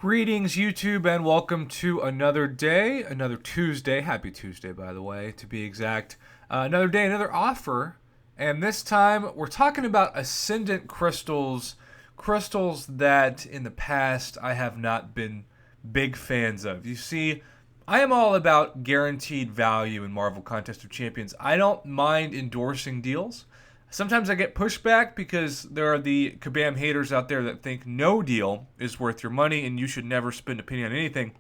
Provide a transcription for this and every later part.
Greetings, YouTube, and welcome to another day, another Tuesday. Happy Tuesday, by the way, to be exact. Another day, another offer. And this time, we're talking about Ascendant crystals. Crystals that in the past I have not been big fans of. You see, I am all about guaranteed value in Marvel Contest of Champions. I don't mind endorsing deals. Sometimes I get pushback because there are the Kabam haters out there that think no deal is worth your money and you should never spend a penny on anything.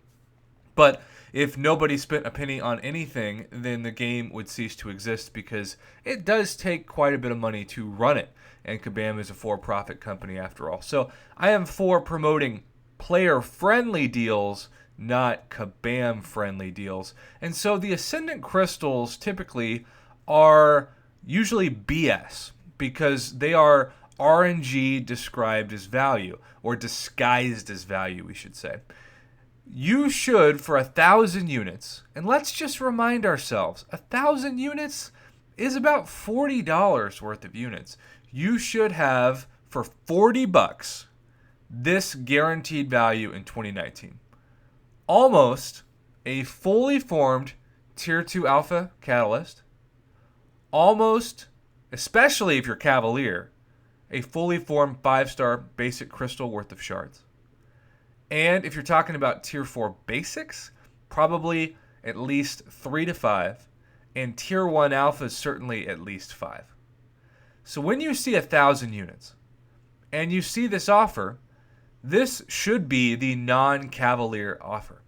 But if nobody spent a penny on anything, then the game would cease to exist because it does take quite a bit of money to run it. And Kabam is a for-profit company after all. So I am for promoting player-friendly deals, not Kabam-friendly deals. And so the Ascendant crystals typically are usually BS because they are RNG described as value, or disguised as value, we should say. You should, for 1,000 units, and let's just remind ourselves, 1,000 units is about $40 worth of units. You should have, for $40, this guaranteed value in 2019. Almost a fully formed Tier 2 Alpha Catalyst. Almost, especially if you're Cavalier, a fully formed 5-star basic crystal worth of shards. And if you're talking about Tier 4 basics, probably at least 3 to 5. And Tier 1 alphas, certainly at least 5. So when you see 1,000 units, and you see this offer, this should be the non-Cavalier offer.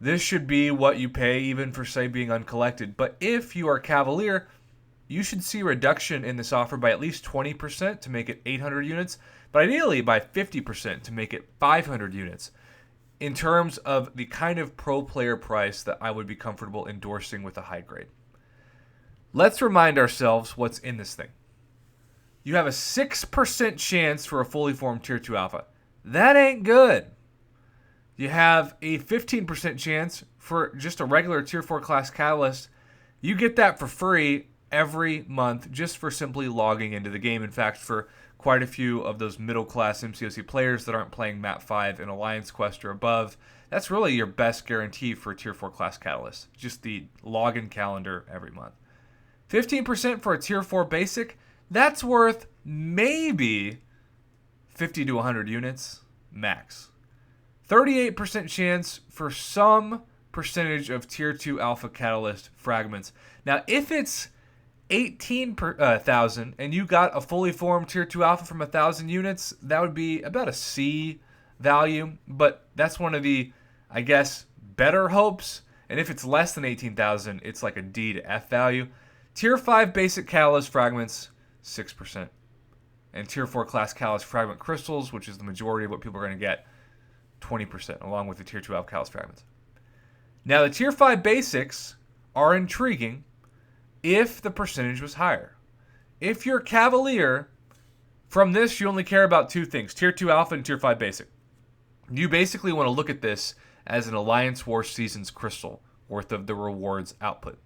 This should be what you pay even for, say, being uncollected. But if you are Cavalier, you should see a reduction in this offer by at least 20% to make it 800 units, but ideally by 50% to make it 500 units in terms of the kind of pro player price that I would be comfortable endorsing with a high grade. Let's remind ourselves what's in this thing. You have a 6% chance for a fully formed Tier 2 Alpha. That ain't good. You have a 15% chance for just a regular Tier 4 class Catalyst. You get that for free every month just for simply logging into the game. In fact, for quite a few of those middle class MCOC players that aren't playing Map 5 and Alliance Quest or above, that's really your best guarantee for a Tier 4 class Catalyst. Just the login calendar every month. 15% for a Tier 4 basic, that's worth maybe 50 to 100 units max. 38% chance for some percentage of Tier 2 Alpha Catalyst fragments. Now, if it's 18,000 and you got a fully formed Tier 2 Alpha from 1,000 units, that would be about a C value. But that's one of the, I guess, better hopes. And if it's less than 18,000, it's like a D to F value. Tier 5 basic Catalyst fragments, 6%. And Tier 4 class Catalyst fragment crystals, which is the majority of what people are going to get, 20%, along with the Tier 2 Alpha Catalyst fragments. Now, the Tier 5 basics are intriguing if the percentage was higher. If you're Cavalier, from this you only care about two things, Tier 2 Alpha and Tier 5 basic. You basically want to look at this as an Alliance War Seasons crystal worth of the rewards output.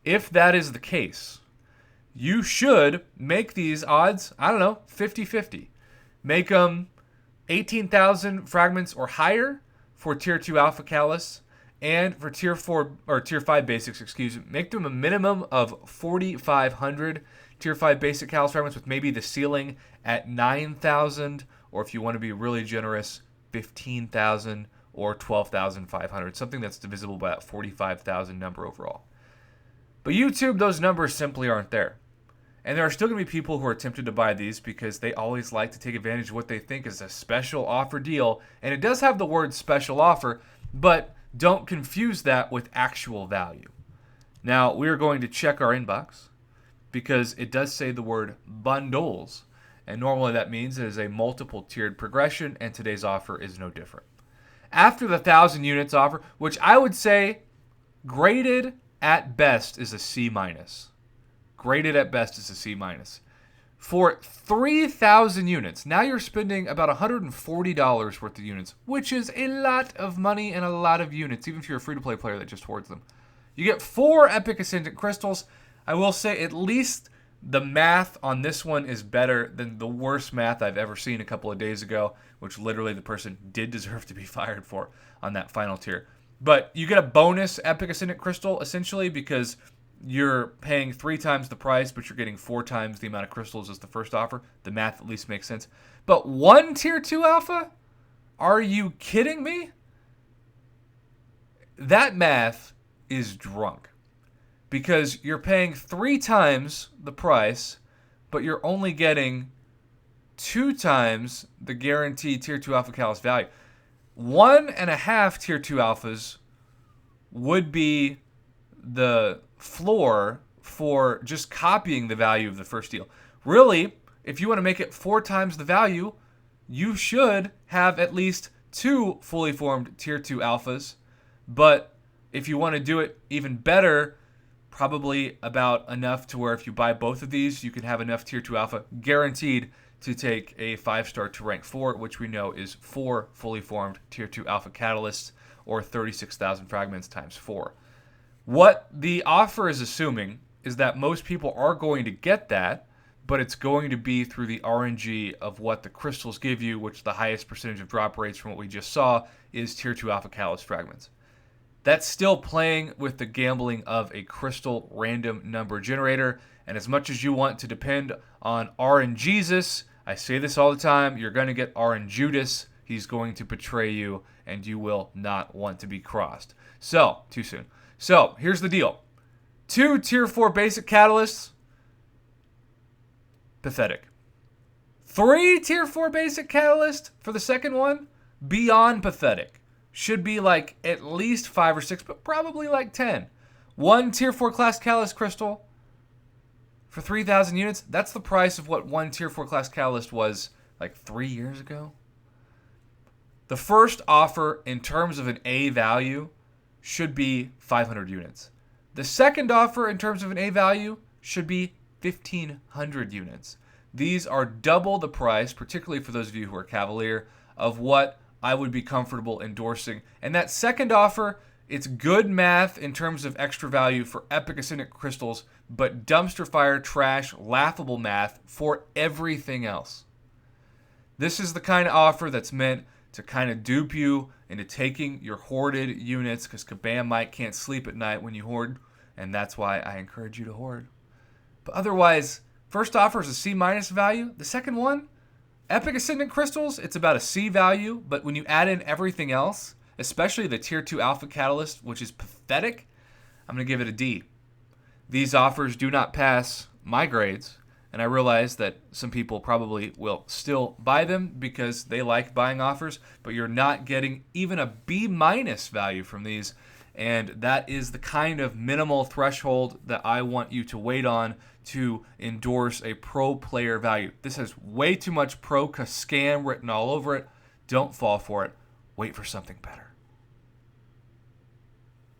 If that is the case, you should make these odds, 50-50. Make them 18,000 fragments or higher for Tier 2 Alpha Catalysts, and for Tier 4 or Tier 5 basics, make them a minimum of 4,500 Tier 5 basic Catalyst fragments with maybe the ceiling at 9,000, or if you want to be really generous, 15,000 or 12,500, something that's divisible by that 45,000 number overall. But YouTube, those numbers simply aren't there. And there are still going to be people who are tempted to buy these because they always like to take advantage of what they think is a special offer deal. And it does have the word special offer, but don't confuse that with actual value. Now, we are going to check our inbox because it does say the word bundles. And normally that means it is a multiple tiered progression, and today's offer is no different. After the 1,000 units offer, which I would say graded at best is a C-. Graded at best is a C-. For 3,000 units, now you're spending about $140 worth of units, which is a lot of money and a lot of units, even if you're a free-to-play player that just hoards them. You get 4 Epic Ascendant Crystals. I will say at least The math on this one is better than the worst math I've ever seen a couple of days ago, which literally the person did deserve to be fired for on that final tier. But you get a bonus Epic Ascendant Crystal, essentially, because you're paying 3 times the price, but you're getting 4 times the amount of crystals as the first offer. The math at least makes sense. But 1 Tier 2 Alpha? Are you kidding me? That math is drunk. Because you're paying 3 times the price, but you're only getting 2 times the guaranteed Tier 2 Alpha Catalyst value. 1.5 Tier 2 Alphas would be the floor for just copying the value of the first deal. Really, if you want to make it 4 times the value, you should have at least 2 fully formed Tier 2 Alphas. But if you want to do it even better, probably about enough to where if you buy both of these, you can have enough Tier 2 Alpha guaranteed to take a 5-star to rank 4, which we know is 4 fully formed Tier 2 Alpha Catalysts, or 36,000 fragments times 4. What the offer is assuming is that most people are going to get that, but it's going to be through the RNG of what the crystals give you, which the highest percentage of drop rates from what we just saw is Tier 2 Alpha Catalyst fragments. That's still playing with the gambling of a crystal random number generator, and as much as you want to depend on RNGesus, I say this all the time, you're going to get RNJudas. He's going to betray you, and you will not want to be crossed. So, too soon. So, here's the deal. 2 Tier 4 basic catalysts, pathetic. 3 Tier 4 basic catalyst for the second one, beyond pathetic. Should be like at least 5 or 6, but probably like 10. 1 Tier 4 class catalyst crystal for 3,000 units. That's the price of what 1 Tier 4 class catalyst was like 3 years ago. The first offer in terms of an A value should be 500 units. The second offer in terms of an A value should be 1,500 units. These are double the price, particularly for those of you who are Cavalier, of what I would be comfortable endorsing. And that second offer, it's good math in terms of extra value for Epic Ascendant crystals, but dumpster fire, trash, laughable math for everything else. This is the kind of offer that's meant to kind of dupe you into taking your hoarded units, because Kabam Mike can't sleep at night when you hoard, and that's why I encourage you to hoard. But otherwise, first offer is a C- value. The second one, Epic Ascendant crystals, it's about a C value, but when you add in everything else, especially the Tier 2 Alpha Catalyst, which is pathetic, I'm going to give it a D. These offers do not pass my grades, and I realize that some people probably will still buy them because they like buying offers, but you're not getting even a B- value from these, and that is the kind of minimal threshold that I want you to wait on to endorse a pro player value. This has way too much pro scam written all over it. Don't fall for it. Wait for something better.